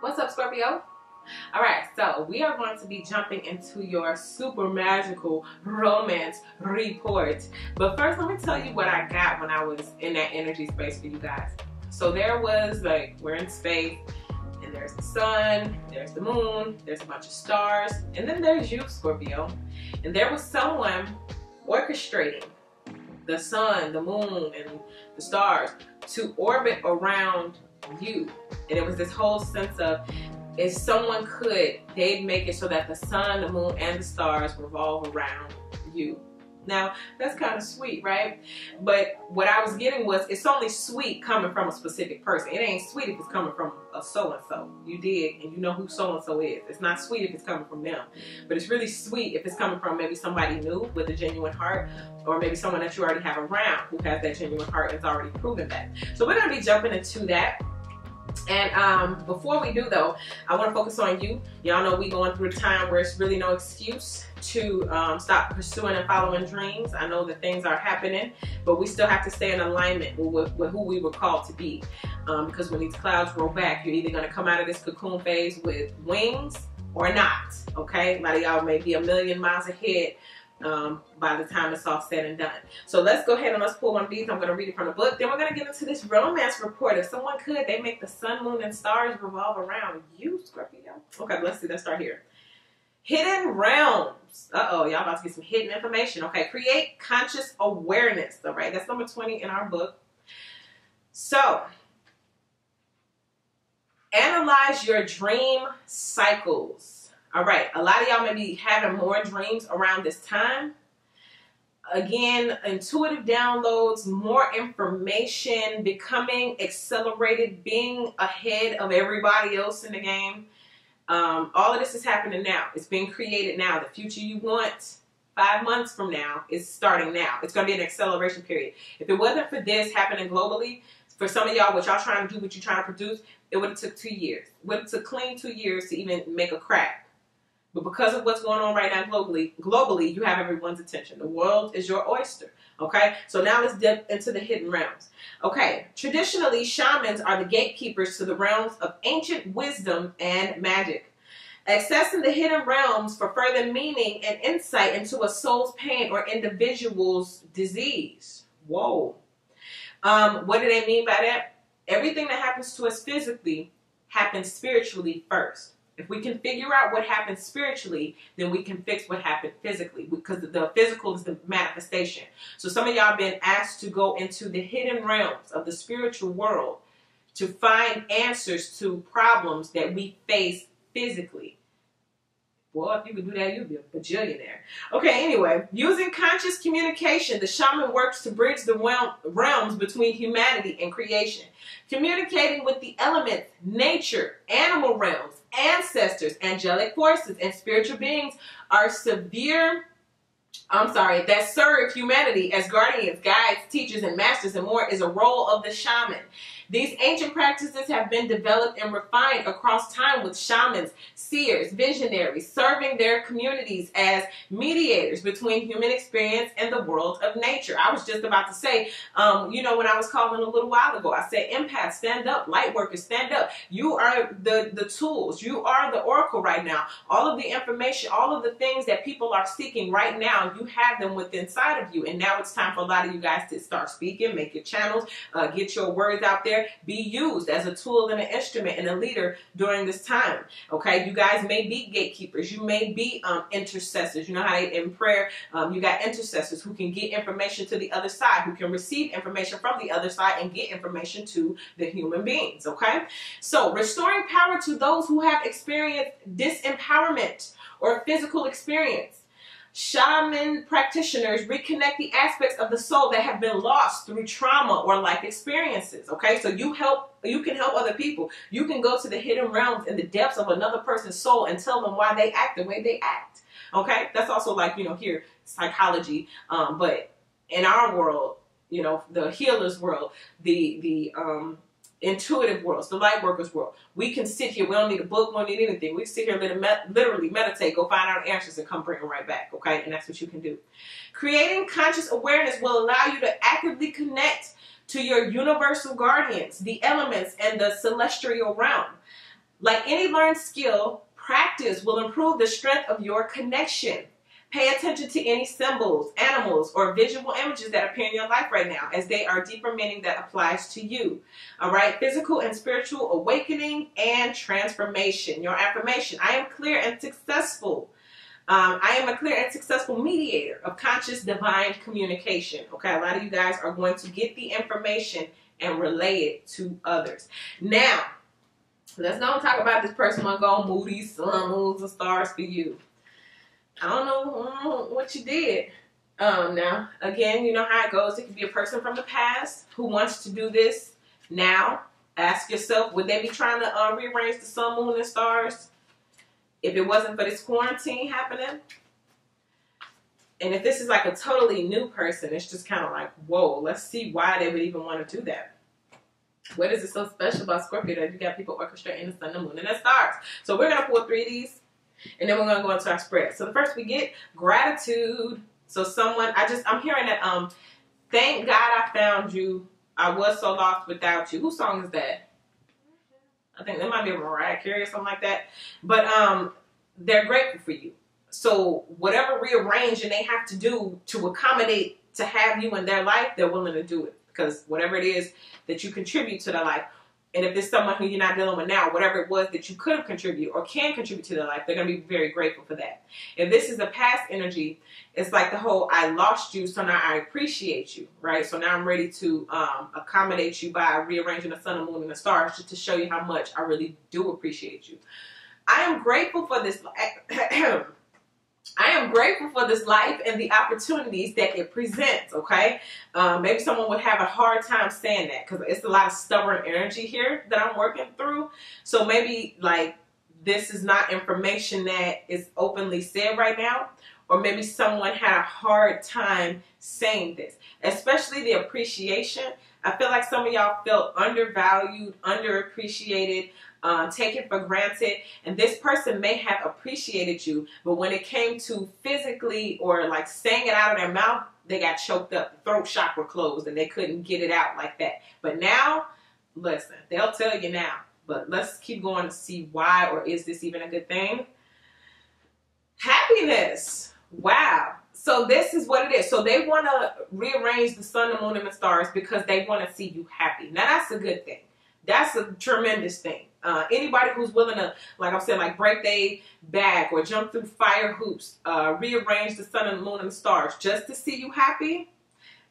What's up, Scorpio? All right, so we are going to be jumping into your super magical romance report. But first, let me tell you what I got when I was in that energy space for you guys. So there was we're in space, and there's the sun, there's the moon, there's a bunch of stars, and then there's you, Scorpio. And there was someone orchestrating the sun, the moon, and the stars to orbit around you. And it was this whole sense of, if someone could, they'd make it so that the sun, the moon, and the stars revolve around you. Now, that's kind of sweet, right? But what I was getting was, it's only sweet coming from a specific person. It ain't sweet if it's coming from a so-and-so. You dig, and you know who so-and-so is. It's not sweet if it's coming from them. But it's really sweet if it's coming from maybe somebody new with a genuine heart, or maybe someone that you already have around who has that genuine heart and has already proven that. So we're going to be jumping into that. And before we do though, I want to focus on you. Y'all know we going through a time where it's really no excuse to stop pursuing and following dreams. I know that things are happening, but we still have to stay in alignment with who we were called to be. Because when these clouds roll back, you're either going to come out of this cocoon phase with wings or not. Okay, a lot of y'all may be a million miles ahead by the time it's all said and done. So let's go ahead and let's pull one of these. I'm going to read it from the book. Then we're going to get into this romance report. If someone could, they make the sun, moon, and stars revolve around you, Scorpio. Okay, let's see. Let's start here. Hidden realms. Uh-oh, y'all about to get some hidden information. Okay, create conscious awareness. All right, that's number 20 in our book. So, analyze your dream cycles. All right, a lot of y'all may be having more dreams around this time. Again, intuitive downloads, more information, becoming accelerated, being ahead of everybody else in the game. All of this is happening now. It's being created now. The future you want 5 months from now is starting now. It's going to be an acceleration period. If it wasn't for this happening globally, for some of y'all, what y'all trying to do, what you're trying to produce, it would have took 2 years. It would have took clean 2 years to even make a crack. But because of what's going on right now globally, you have everyone's attention. The world is your oyster, okay? So now let's dip into the hidden realms. Okay, traditionally, shamans are the gatekeepers to the realms of ancient wisdom and magic. Accessing the hidden realms for further meaning and insight into a soul's pain or individual's disease. Whoa. What do they mean by that? Everything that happens to us physically happens spiritually first. If we can figure out what happened spiritually, then we can fix what happened physically, because the physical is the manifestation. So some of y'all been asked to go into the hidden realms of the spiritual world to find answers to problems that we face physically. Well, if you could do that, you'd be a bajillionaire. Okay, anyway, using conscious communication, the shaman works to bridge the realms between humanity and creation. Communicating with the elements, nature, animal realms, ancestors, angelic forces, and spiritual beings that serve humanity as guardians, guides, teachers, and masters, and more is a role of the shaman. These ancient practices have been developed and refined across time, with shamans, seers, visionaries serving their communities as mediators between human experience and the world of nature. I was just about to say, you know, when I was calling a little while ago, I said, empaths, stand up, light workers, stand up. You are the tools. You are the oracle right now. All of the information, all of the things that people are seeking right now, you have them within inside of you. And now it's time for a lot of you guys to start speaking, make your channels, get your words out there. Be used as a tool and an instrument and a leader during this time. Okay, you guys may be gatekeepers. You may be intercessors. You know how in prayer you got intercessors who can get information to the other side, who can receive information from the other side and get information to the human beings. Okay, so restoring power to those who have experienced disempowerment or physical experience. Shaman practitioners reconnect the aspects of the soul that have been lost through trauma or life experiences. Okay, so you can help other people. You can go to the hidden realms in the depths of another person's soul and tell them why they act the way they act. Okay, that's also like, you know, here, psychology, but in our world, you know, the healer's world, the intuitive worlds, the light workers world. We can sit here. We don't need a book. We don't need anything. We can sit here and literally meditate, go find out answers, and come bring them right back. Okay, and that's what you can do. Creating conscious awareness will allow you to actively connect to your universal guardians, the elements, and the celestial realm. Like any learned skill, practice will improve the strength of your connection. Pay attention to any symbols, animals, or visual images that appear in your life right now, as they are deeper meaning that applies to you. All right, physical and spiritual awakening and transformation. Your affirmation: I am clear and successful. I am a clear and successful mediator of conscious divine communication. Okay, a lot of you guys are going to get the information and relay it to others. Now, let's go and talk about this person who go moody, sun, moons, and stars for you. I don't know what you did. Now, again, you know how it goes. It could be a person from the past who wants to do this now. Ask yourself, would they be trying to rearrange the sun, moon, and stars if it wasn't for this quarantine happening? And if this is like a totally new person, it's just kind of like, whoa, let's see why they would even want to do that. What is it so special about Scorpio that you got people orchestrating the sun, the moon, and the stars? So we're going to pull 3 of these, and then we're going to go into our spread. So the first we get gratitude. So someone, I'm hearing that, thank God I found you. I was so lost without you. Whose song is that? I think that might be a Mariah Carey or something like that. But they're grateful for you. So whatever rearranging they have to do to accommodate to have you in their life, they're willing to do it. Because whatever it is that you contribute to their life, and if it's someone who you're not dealing with now, whatever it was that you could have contributed or can contribute to their life, they're going to be very grateful for that. If this is a past energy, it's like the whole, I lost you, so now I appreciate you, right? So now I'm ready to accommodate you by rearranging the sun, the moon, and the stars just to show you how much I really do appreciate you. I am grateful for this. I am grateful for this life and the opportunities that it presents, okay? Maybe someone would have a hard time saying that because it's a lot of stubborn energy here that I'm working through. So maybe like this is not information that is openly said right now, or maybe someone had a hard time saying this, especially the appreciation. I feel like some of y'all felt undervalued, underappreciated, taken for granted, and this person may have appreciated you, but when it came to physically or like saying it out of their mouth, they got choked up, the throat chakra closed, and they couldn't get it out like that. But now, listen, they'll tell you now, but let's keep going to see why, or is this even a good thing? Happiness. Wow. So this is what it is. So they want to rearrange the sun, the moon, and the stars because they want to see you happy. Now that's a good thing. That's a tremendous thing. Anybody who's willing to, like I'm saying, like break their back or jump through fire hoops, rearrange the sun and the moon and the stars just to see you happy,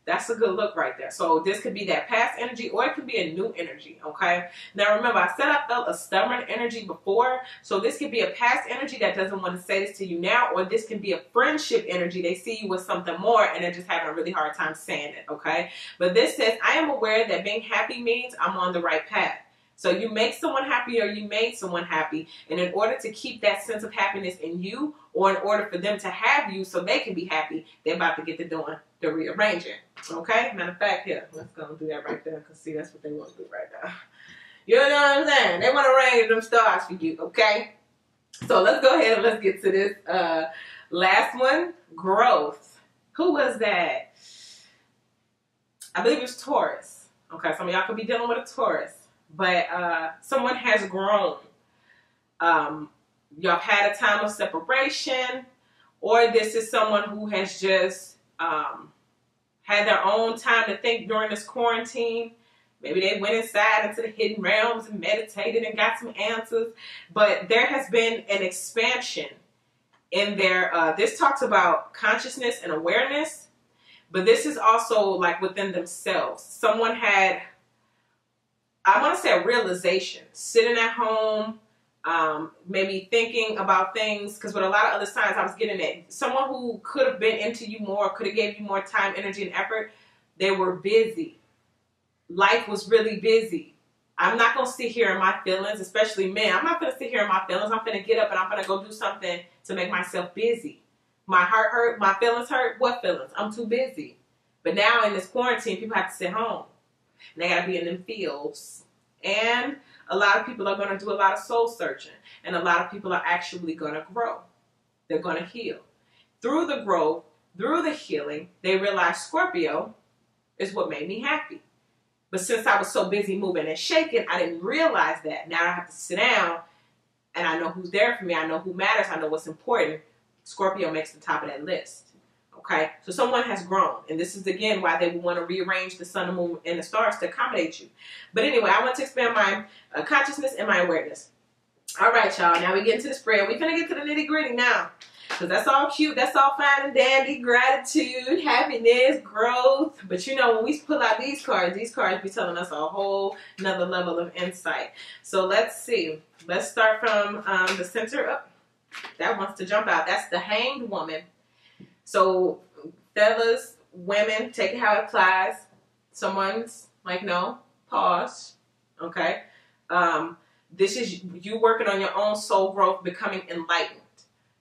that's a good look right there. So this could be that past energy, or it could be a new energy, okay? Now remember, I said I felt a stubborn energy before, so this could be a past energy that doesn't want to say this to you now, or this can be a friendship energy. They see you with something more and they're just having a really hard time saying it, okay? But this says, I am aware that being happy means I'm on the right path. So you make someone happy, or you made someone happy, and in order to keep that sense of happiness in you, or in order for them to have you so they can be happy, they're about to get to doing the rearranging. Okay? Matter of fact, here, let's go and do that right there, because see, that's what they want to do right now. You know what I'm saying? They want to arrange them stars for you, okay? So let's go ahead and let's get to this last one, growth. Who was that? I believe it was Taurus. Okay, some of y'all could be dealing with a Taurus. But someone has grown. Y'all had a time of separation, or this is someone who has just had their own time to think during this quarantine. Maybe they went inside into the hidden realms and meditated and got some answers. But there has been an expansion in their, this talks about consciousness and awareness, but this is also like within themselves. Someone had, I want to say, a realization, sitting at home, maybe thinking about things, because with a lot of other signs I was getting at, someone who could have been into you more, could have gave you more time, energy, and effort, they were busy. Life was really busy. I'm not going to sit here in my feelings, especially men. I'm not going to sit here in my feelings. I'm going to get up and I'm going to go do something to make myself busy. My heart hurt, my feelings hurt. What feelings? I'm too busy. But now in this quarantine, people have to sit home. And they got to be in them fields. And a lot of people are going to do a lot of soul searching. And a lot of people are actually going to grow. They're going to heal. Through the growth, through the healing, they realize Scorpio is what made me happy. But since I was so busy moving and shaking, I didn't realize that. Now I have to sit down and I know who's there for me, I know who matters, I know what's important, Scorpio makes the top of that list. Okay, so someone has grown, and this is again why they would want to rearrange the sun, the moon, and the stars to accommodate you. But anyway, I want to expand my consciousness and my awareness. All right, y'all. Now we get into the spread. We're gonna get to the nitty gritty now, because that's all cute, that's all fine and dandy, gratitude, happiness, growth. But you know, when we pull out these cards be telling us a whole another level of insight. So let's see. Let's start from the center up. That wants to jump out. That's the Hanged Woman. So, fellas, women, take it how it applies. Someone's like, no, pause. Okay? This is you working on your own soul growth, becoming enlightened.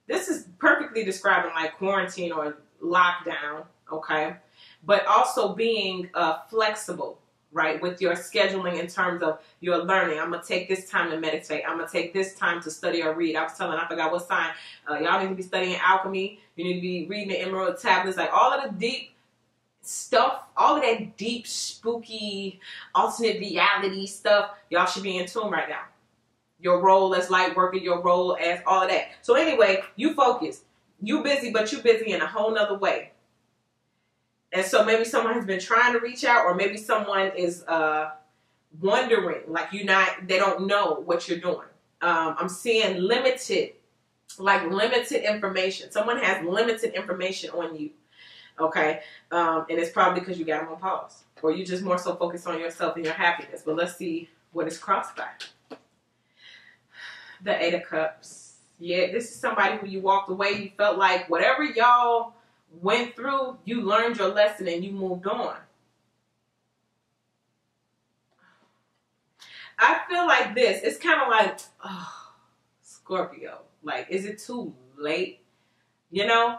This is perfectly describing like quarantine or lockdown, okay? But also being flexible, right, with your scheduling in terms of your learning. I'm going to take this time to meditate. I'm going to take this time to study or read. I forgot what sign. Y'all need to be studying alchemy. You need to be reading the emerald tablets. Like all of the deep stuff, all of that deep, spooky, alternate reality stuff, y'all should be in tune right now. Your role as light worker, your role as all of that. So anyway, you focus. You busy, but you busy in a whole nother way. And so maybe someone has been trying to reach out, or maybe someone is wondering, like they don't know what you're doing. I'm seeing limited information. Someone has limited information on you, okay? And it's probably because you got them on pause, or you just more so focused on yourself and your happiness. But let's see what is crossed by. The Eight of Cups. Yeah, this is somebody who you walked away. You felt like whatever y'all went through, you learned your lesson and you moved on. I feel like this. It's kind of like, oh, Scorpio. Like, is it too late? You know?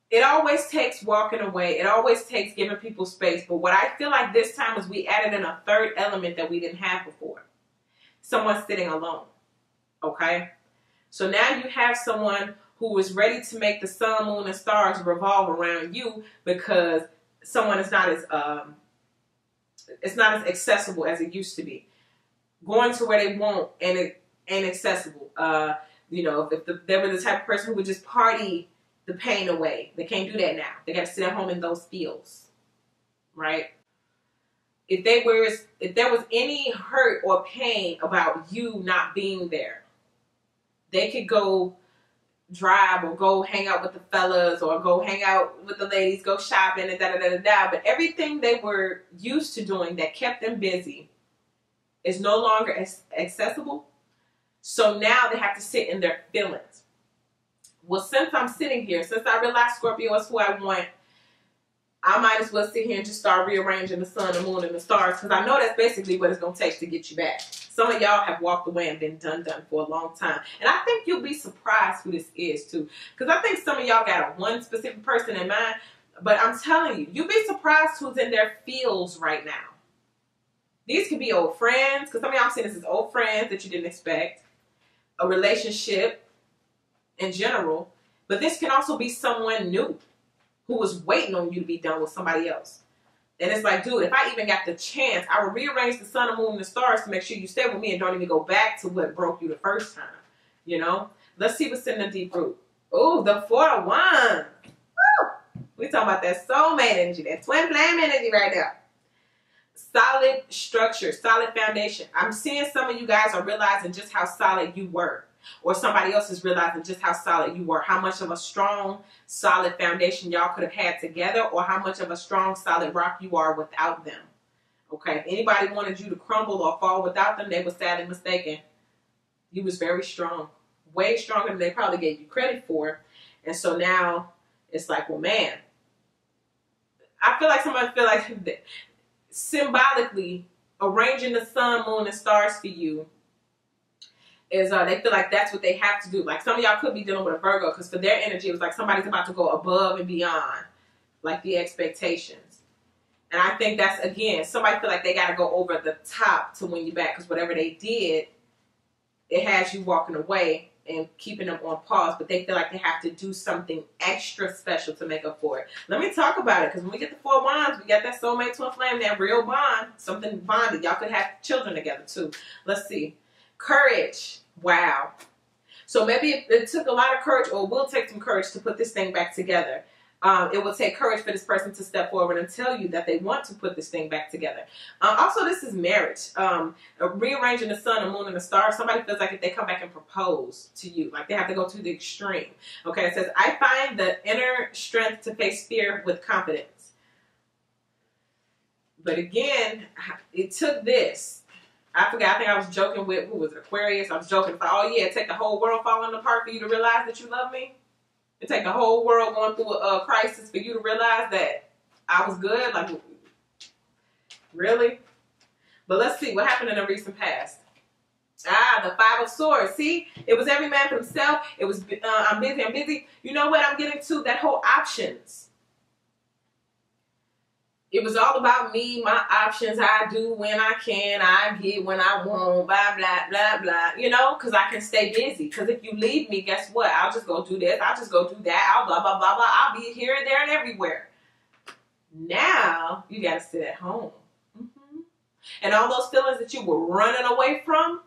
It always takes walking away. It always takes giving people space. But what I feel like this time is we added in a third element that we didn't have before. Someone sitting alone. Okay? So now you have someone who is ready to make the sun, moon, and stars revolve around you, because someone is not as it's not as accessible as it used to be. Going to where they want and it ain't accessible. You know, if they were the type of person who would just party the pain away, they can't do that now. They got to sit at home in those fields, right? If there was any hurt or pain about you not being there, they could go drive or go hang out with the fellas or go hang out with the ladies, go shopping and da-da-da-da-da. But everything they were used to doing that kept them busy is no longer accessible. So now they have to sit in their feelings. Well, since I'm sitting here, since I realized Scorpio is who I want, I might as well sit here and just start rearranging the sun, the moon, and the stars, because I know that's basically what it's going to take to get you back. Some of y'all have walked away and been done for a long time. And I think you'll be surprised who this is, too. Because I think some of y'all got one specific person in mind. But I'm telling you, you'll be surprised who's in their fields right now. These could be old friends, because some of y'all I'm saying this is old friends that you didn't expect. A relationship in general. But this can also be someone new who was waiting on you to be done with somebody else. And it's like, dude, if I even got the chance, I would rearrange the sun, the moon, and the stars to make sure you stay with me and don't even go back to what broke you the first time. You know? Let's see what's in the deep root. Oh, the Four of Wands. Woo! We talking about that soulmate energy, that twin flame energy right there. Solid structure, solid foundation. I'm seeing some of you guys are realizing just how solid you were. Or somebody else is realizing just how solid you were. How much of a strong, solid foundation y'all could have had together. Or how much of a strong, solid rock you are without them. Okay? If anybody wanted you to crumble or fall without them, they were sadly mistaken. You was very strong. Way stronger than they probably gave you credit for. And so now, it's like, well, man. I feel like somebody feel like symbolically arranging the sun, moon, and stars for you is they feel like that's what they have to do. Like some of y'all could be dealing with a Virgo, because for their energy, it was like somebody's about to go above and beyond, like the expectations. And I think that's, again, somebody feel like they got to go over the top to win you back, because whatever they did, it has you walking away and keeping them on pause, but they feel like they have to do something extra special to make up for it. Let me talk about it, because when we get the Four of Wands, we got that soulmate twin flame, that real bond, something bonded. Y'all could have children together too. Let's see. Courage. Wow. So maybe it took a lot of courage, or will take some courage to put this thing back together. It will take courage for this person to step forward and tell you that they want to put this thing back together. Also, this is marriage. Rearranging the sun, the moon, and the stars. Somebody feels like if they come back and propose to you, like they have to go to the extreme. Okay, it says, I find the inner strength to face fear with confidence. But again, it took this. I forgot, I think I was joking with, who was it, Aquarius? I was joking. It's like, oh yeah, it take the whole world falling apart for you to realize that you love me. It take the whole world going through a crisis for you to realize that I was good. Like, really? But let's see what happened in the recent past. The Five of Swords. See, it was every man for himself. It was I'm busy. You know what I'm getting to? That whole options. It was all about me, my options. I do when I can. I get when I want. Blah, blah, blah, blah. You know, because I can stay busy. Because if you leave me, guess what? I'll just go do this. I'll just go do that. I'll blah, blah, blah, blah. I'll be here and there and everywhere. Now, you got to sit at home. And all those feelings that you were running away from,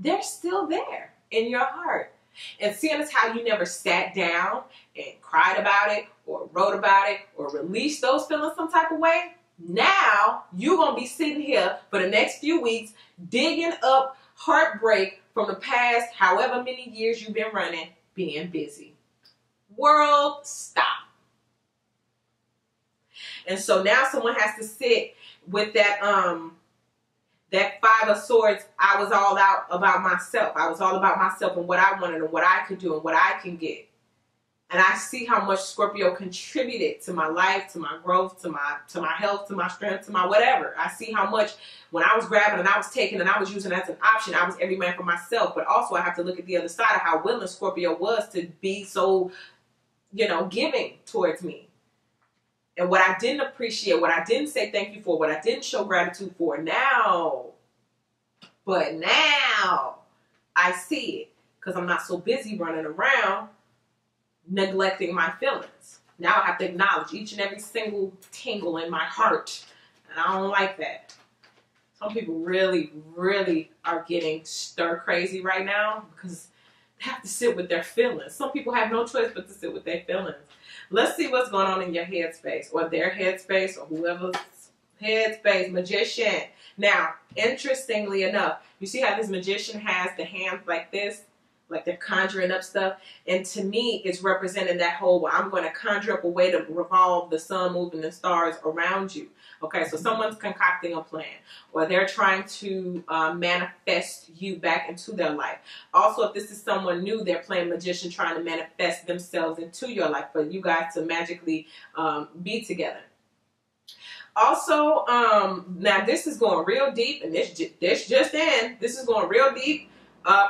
they're still there in your heart. And seeing as how you never sat down and cried about it or wrote about it or released those feelings some type of way, now you're going to be sitting here for the next few weeks digging up heartbreak from the past however many years you've been running, being busy. World, stop. And so now someone has to sit with that Five of Swords. I was all out about myself. I was all about myself and what I wanted and what I could do and what I can get. And I see how much Scorpio contributed to my life, to my growth, to my health, to my strength, to my whatever. I see how much when I was grabbing and I was taking and I was using it as an option, I was every man for myself. But also I have to look at the other side of how willing Scorpio was to be so, you know, giving towards me. And what I didn't appreciate, what I didn't say thank you for, what I didn't show gratitude for now. But now I see it because I'm not so busy running around neglecting my feelings. Now I have to acknowledge each and every single tingle in my heart. And I don't like that. Some people really, really are getting stir crazy right now because they have to sit with their feelings. Some people have no choice but to sit with their feelings. Let's see what's going on in your headspace or their headspace or whoever's headspace. Magician. Now, interestingly enough, you see how this magician has the hands like this? Like they're conjuring up stuff. And to me, it's representing that whole, well, I'm going to conjure up a way to revolve the sun, moon, and the stars around you. Okay, so someone's concocting a plan. Or they're trying to manifest you back into their life. Also, if this is someone new, they're playing magician, trying to manifest themselves into your life for you guys to magically be together. Also, now this is going real deep, and this just in. This is going real deep.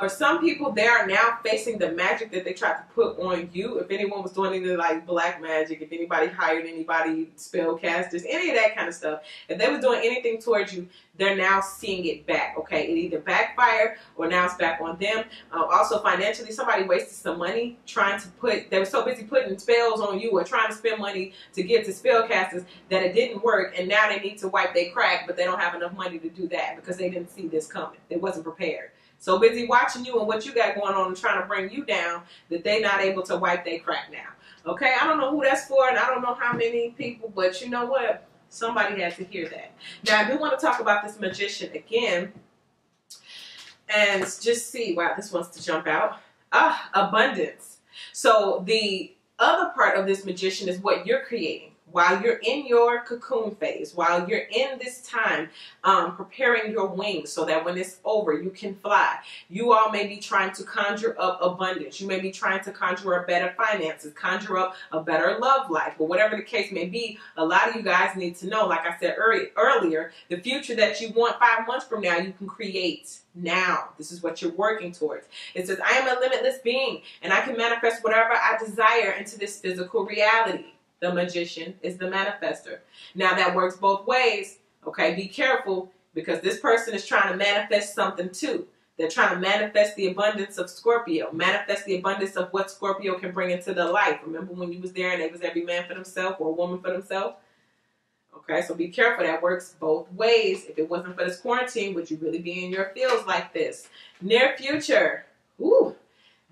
For some people, they are now facing the magic that they tried to put on you. If anyone was doing anything like black magic, if anybody hired anybody, spellcasters, any of that kind of stuff, if they were doing anything towards you, they're now seeing it back. Okay, it either backfired or now it's back on them. Also, financially, somebody wasted some money trying to they were so busy putting spells on you or trying to spend money to get to spellcasters that it didn't work, and now they need to wipe their crack, but they don't have enough money to do that because they didn't see this coming. They wasn't prepared. So busy watching you and what you got going on and trying to bring you down that they're not able to wipe their crack now. Okay, I don't know who that's for and I don't know how many people, but you know what? Somebody had to hear that. Now, I do want to talk about this magician again and just see, wow, this wants to jump out. Abundance. So the other part of this magician is what you're creating. While you're in your cocoon phase, while you're in this time preparing your wings so that when it's over, you can fly. You all may be trying to conjure up abundance. You may be trying to conjure up better finances, conjure up a better love life, but whatever the case may be, a lot of you guys need to know, like I said earlier, the future that you want 5 months from now, you can create now. This is what you're working towards. It says, I am a limitless being and I can manifest whatever I desire into this physical reality. The magician is the manifester. Now that works both ways. Okay, be careful because this person is trying to manifest something too. They're trying to manifest the abundance of Scorpio, manifest the abundance of what Scorpio can bring into their life. Remember when you was there and they was every man for themselves or a woman for themselves? Okay, so be careful. That works both ways. If it wasn't for this quarantine, would you really be in your fields like this? Near future. Ooh.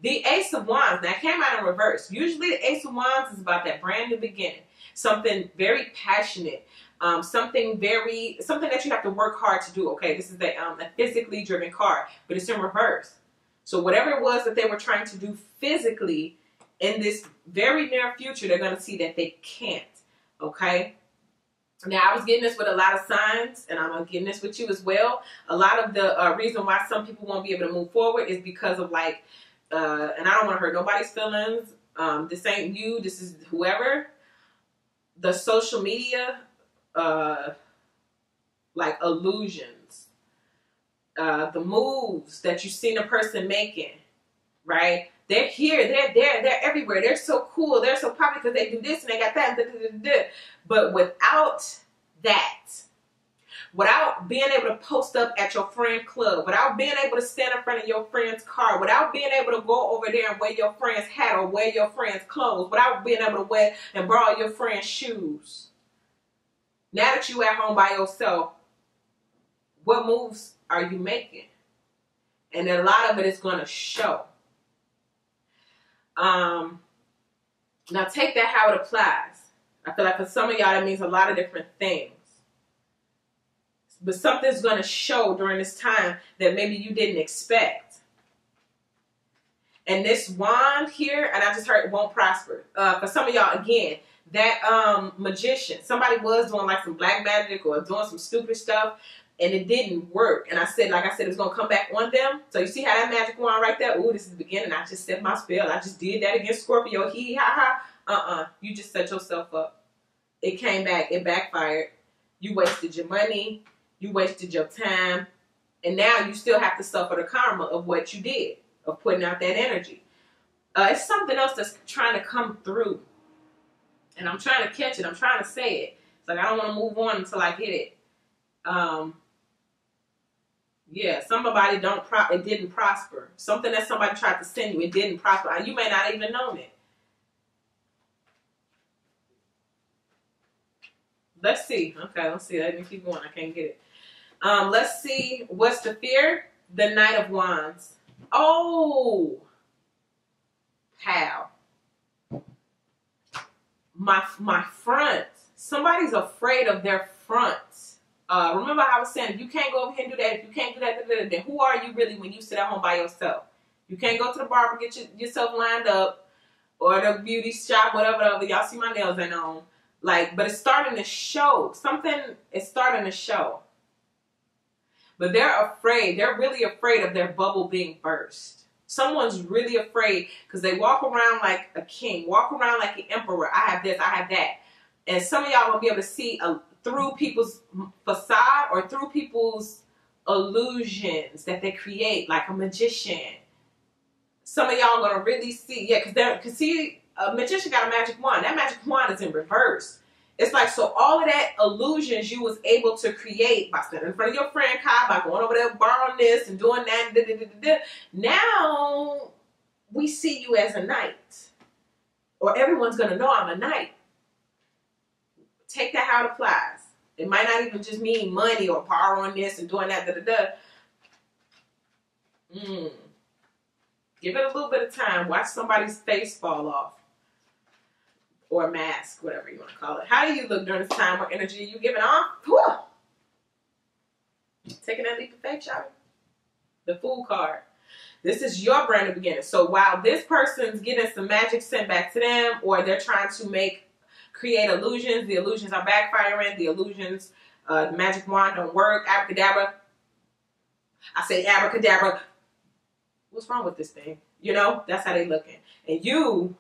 The Ace of Wands. Now, it came out in reverse. Usually, the Ace of Wands is about that brand new beginning. Something very passionate. Something that you have to work hard to do. Okay, this is a physically driven card, but it's in reverse. So whatever it was that they were trying to do physically in this very near future, they're going to see that they can't. Okay. Now, I was getting this with a lot of signs, and I'm getting this with you as well. A lot of the reason why some people won't be able to move forward is because of like, and I don't want to hurt nobody's feelings. This ain't you. This is whoever. The social media, like illusions, the moves that you've seen a person making, right? They're here, they're there, they're everywhere. They're so cool, they're so popular because they do this and they got that. But without that, without being able to post up at your friend club, without being able to stand in front of your friend's car, without being able to go over there and wear your friend's hat or wear your friend's clothes, without being able to wear and borrow your friend's shoes. Now that you at home by yourself, what moves are you making? And a lot of it is going to show. Now take that how it applies. I feel like for some of y'all that means a lot of different things. But something's going to show during this time that maybe you didn't expect. And this wand here, and I just heard it won't prosper. For some of y'all, again, that magician, somebody was doing like some black magic or doing some stupid stuff, and it didn't work. And I said, like I said, it's going to come back on them. So you see how that magic wand right there? Ooh, this is the beginning. I just set my spell. I just did that against Scorpio. Hee ha ha. You just set yourself up. It came back. It backfired. You wasted your money. You wasted your time. And now you still have to suffer the karma of what you did, of putting out that energy. It's something else that's trying to come through. And I'm trying to catch it. I'm trying to say it. It's like I don't want to move on until I get it. Yeah, somebody it didn't prosper. Something that somebody tried to send you, it didn't prosper. You may not even know it. Let's see. Okay, let's see. Let me keep going. I can't get it. Let's see. What's the fear? The Knight of Wands. Oh, pal. My front. Somebody's afraid of their front. Remember how I was saying, if you can't go over here and do that, if you can't do that, then who are you really when you sit at home by yourself? You can't go to the barber, get yourself lined up, or the beauty shop, whatever. Y'all see my nails ain't on. Like, but it's starting to show. Something is starting to show. But they're afraid. They're really afraid of their bubble being burst. Someone's really afraid because they walk around like a king, walk around like an emperor. I have this, I have that. And some of y'all will be able to see through people's facade or through people's illusions that they create, like a magician. Some of y'all are going to really see, yeah, because see, a magician got a magic wand. That magic wand is in reverse. It's like, so all of that illusions you was able to create by standing in front of your friend Kai, by going over there borrowing this and doing that, now we see you as a knight. Or everyone's going to know I'm a knight. Take that how it applies. It might not even just mean money or borrowing this and doing that, Give it a little bit of time. Watch somebody's face fall off. Or mask, whatever you want to call it. How do you look during this time? What energy are you giving off? Whew. Taking that leap of faith, y'all. The Fool card. This is your brand new beginning. So while this person's getting some magic sent back to them, or they're trying to create illusions, the illusions are backfiring, the illusions, the magic wand don't work, abracadabra. I say abracadabra. What's wrong with this thing? You know, that's how they looking. And you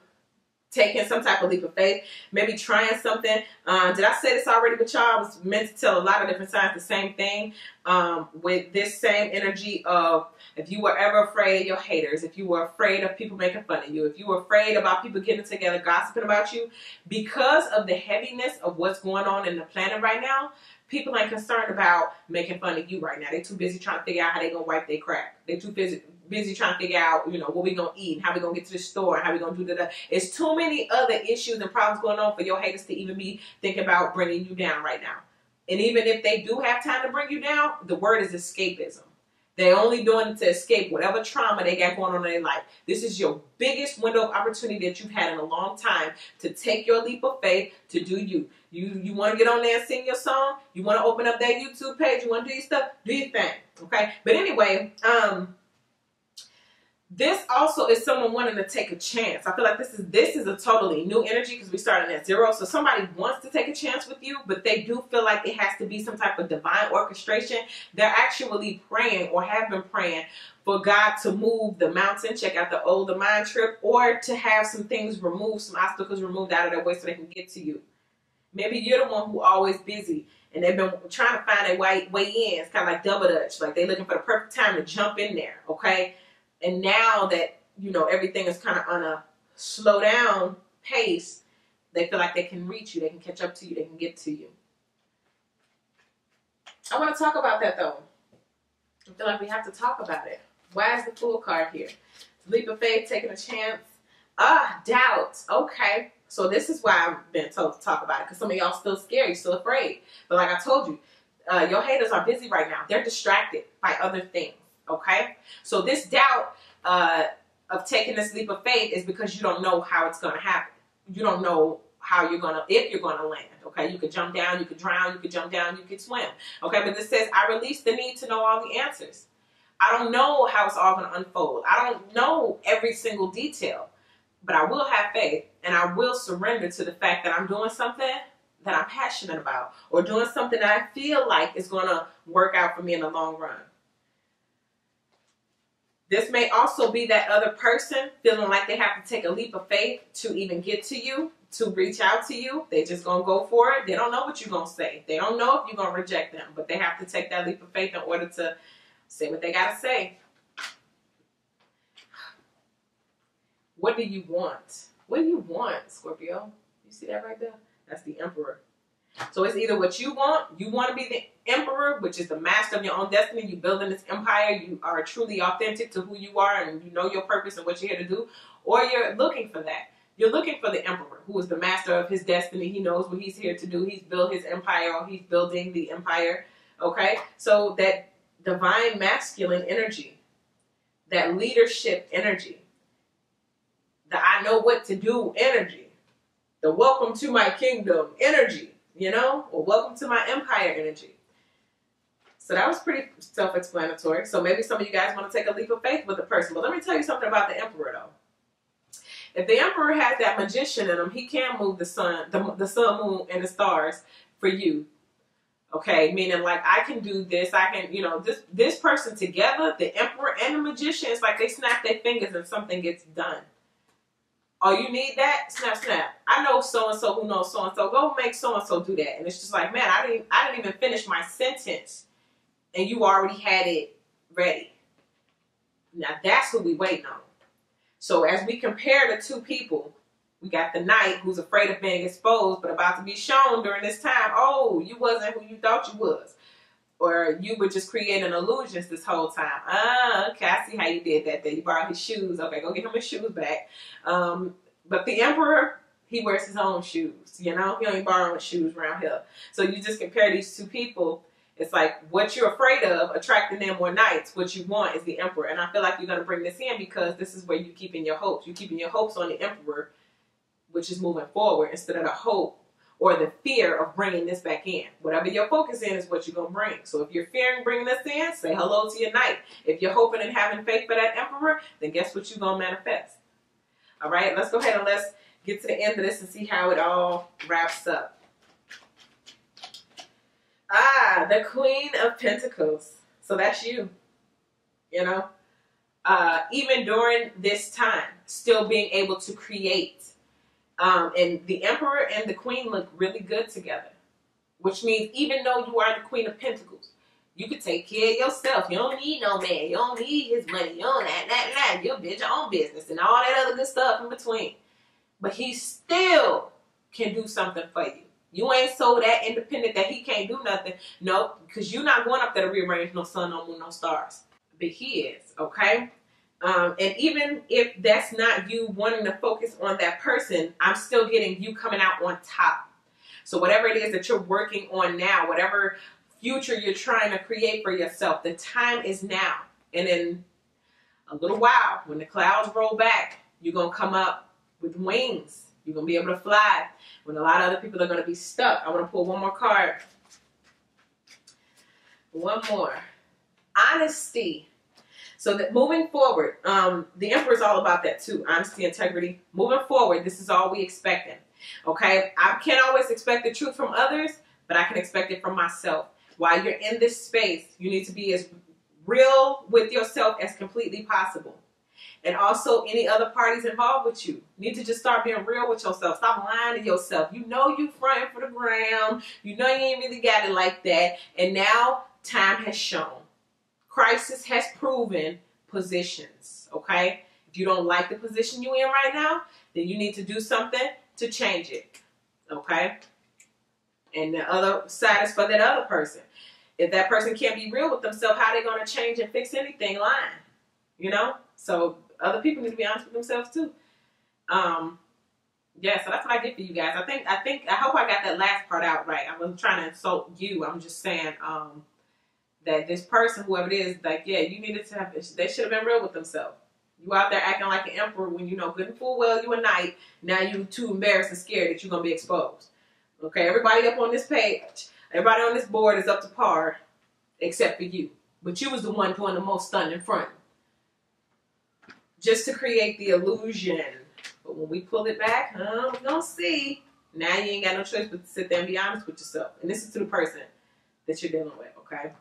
taking some type of leap of faith, maybe trying something. Did I say this already with y'all? I was meant to tell a lot of different signs the same thing. With this same energy of, if you were ever afraid of your haters, if you were afraid of people making fun of you, if you were afraid about people getting together gossiping about you, because of the heaviness of what's going on in the planet right now, people ain't concerned about making fun of you right now. They're too busy trying to figure out how they gonna wipe their crack. They're too busy trying to figure out, what we gonna eat and how we gonna get to the store and how we gonna do that. It's too many other issues and problems going on for your haters to even be thinking about bringing you down right now. And even if they do have time to bring you down, the word is escapism. They're only doing it to escape whatever trauma they got going on in their life. This is your biggest window of opportunity that you've had in a long time to take your leap of faith to do you. You want to get on there and sing your song? You want to open up that YouTube page? You want to do your stuff? Do your thing, okay? But anyway, this also is someone wanting to take a chance. I feel like this is a totally new energy because we started at 0. So somebody wants to take a chance with you, but they do feel like it has to be some type of divine orchestration. They're actually praying or have been praying for God to move the mountain, check out the older mind trip, or to have some things removed, some obstacles removed out of their way so they can get to you. Maybe you're the one who always busy and they've been trying to find their way in. It's kind of like double dutch. Like they're looking for the perfect time to jump in there, okay? And now that, you know, everything is kind of on a slow down pace, they feel like they can reach you. They can catch up to you. They can get to you. I want to talk about that, though. I feel like we have to talk about it. Why is the Fool card here? Leap of faith, taking a chance. Doubt. Okay. So this is why I've been told to talk about it, because some of y'all still scared. You're still afraid. But like I told you, your haters are busy right now. They're distracted by other things. Okay, so this doubt of taking this leap of faith is because you don't know how it's going to happen. You don't know how you're going to, if you're going to land. Okay, you could jump down, you could drown, you could jump down, you could swim. Okay, but this says, I release the need to know all the answers. I don't know how it's all going to unfold. I don't know every single detail, but I will have faith and I will surrender to the fact that I'm doing something that I'm passionate about or doing something that I feel like is going to work out for me in the long run. This may also be that other person feeling like they have to take a leap of faith to even get to you, to reach out to you. They just going to go for it. They don't know what you're going to say. They don't know if you're going to reject them, but they have to take that leap of faith in order to say what they got to say. What do you want? What do you want, Scorpio? You see that right there? That's the Emperor. So it's either what you want to be the Emperor, which is the master of your own destiny. You building this empire. You are truly authentic to who you are and you know your purpose and what you're here to do. Or you're looking for that. You're looking for the Emperor, who is the master of his destiny. He knows what he's here to do. He's built his empire, or he's building the empire. Okay? So that divine masculine energy, that leadership energy, the I know what to do energy, the welcome to my kingdom energy, you know, or welcome to my empire energy. So that was pretty self-explanatory. So maybe some of you guys want to take a leap of faith with a person. But let me tell you something about the Emperor, though. If the Emperor has that magician in him, he can move the sun, the sun, moon, and the stars for you. Okay, meaning like I can do this. I can, you know, this person together, the Emperor and the magician, it's like they snap their fingers and something gets done. Oh, you need that? Snap, snap. I know so-and-so who knows so-and-so. Go make so-and-so do that. And it's just like, man, I didn't even finish my sentence. And you already had it ready. Now, that's who we waiting on. So as we compare the two people, we got the knight who's afraid of being exposed, but about to be shown during this time, oh, you wasn't who you thought you was. Or you were just creating illusions this whole time. Okay, I see how you did that. You borrowed his shoes. Okay, go get him his shoes back. But the Emperor, he wears his own shoes. You know, he only borrowing shoes around here. So you just compare these two people. It's like what you're afraid of, attracting them more knights. What you want is the Emperor. And I feel like you're going to bring this in because this is where you're keeping your hopes. You're keeping your hopes on the Emperor, which is moving forward, instead of the hope or the fear of bringing this back in. Whatever your focus in is what you're going to bring. So if you're fearing bringing this in, say hello to your knight. If you're hoping and having faith for that Emperor, then guess what you're going to manifest. All right, let's go ahead and let's get to the end of this and see how it all wraps up. The Queen of Pentacles. So that's you. You know, even during this time, still being able to create. And the Emperor and the Queen look really good together. Which means even though you are the Queen of Pentacles, you can take care of yourself. You don't need no man. You don't need his money. You don't that. You'll build your own business and all that other good stuff in between. But he still can do something for you. You ain't so that independent that he can't do nothing. No, because you're not going up there to rearrange no sun, no moon, no stars. But he is, okay? And even if that's not you wanting to focus on that person, I'm still getting you coming out on top. So whatever it is that you're working on now, whatever future you're trying to create for yourself. The time is now. And in a little while, when the clouds roll back, you're going to come up with wings. You're going to be able to fly when a lot of other people are going to be stuck. I want to pull one more card. One more. Honesty. So that moving forward, the Emperor is all about that too. Honesty, integrity. Moving forward, this is all we expecting. Okay? I can't always expect the truth from others, but I can expect it from myself. While you're in this space, you need to be as real with yourself as completely possible. And also any other parties involved with you. You need to just start being real with yourself. Stop lying to yourself. You know you fronting for the gram. You know you ain't really got it like that. And now time has shown. Crisis has proven positions. Okay? If you don't like the position you're in right now, then you need to do something to change it. Okay? And the other side is for that other person. If that person can't be real with themselves, how are they going to change and fix anything? Lying. You know? So other people need to be honest with themselves too. Yeah, so that's what I get for you guys. I hope I got that last part out right. I wasn't trying to insult you. I'm just saying that this person, whoever it is, like, yeah, you needed to have, they should have been real with themselves. You out there acting like an emperor when you know good and full well you a knight. Now you too embarrassed and scared that you're going to be exposed. Okay, everybody up on this page, everybody on this board is up to par except for you. But you was the one doing the most stunning front. Just to create the illusion. But when we pull it back, we're going to see. Now you ain't got no choice but to sit there and be honest with yourself. And this is to the person that you're dealing with, okay?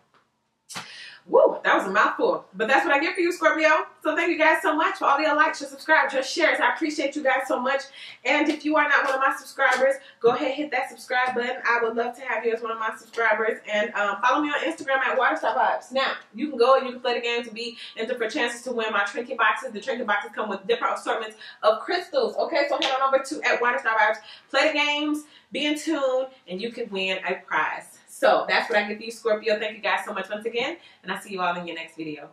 Woo, that was a mouthful. But that's what I get for you, Scorpio. So thank you guys so much for all your likes, your subscribes, your shares. I appreciate you guys so much. And if you are not one of my subscribers, go ahead and hit that subscribe button. I would love to have you as one of my subscribers. And follow me on Instagram at WaterStarVibes. Now, you can go and you can play the game to be entered for chances to win my trinket boxes. The trinket boxes come with different assortments of crystals. Okay, so head on over to at WaterStarVibes. Play the games, be in tune, and you can win a prize. So that's what I get for you, Scorpio. Thank you guys so much once again, and I'll see you all in your next video.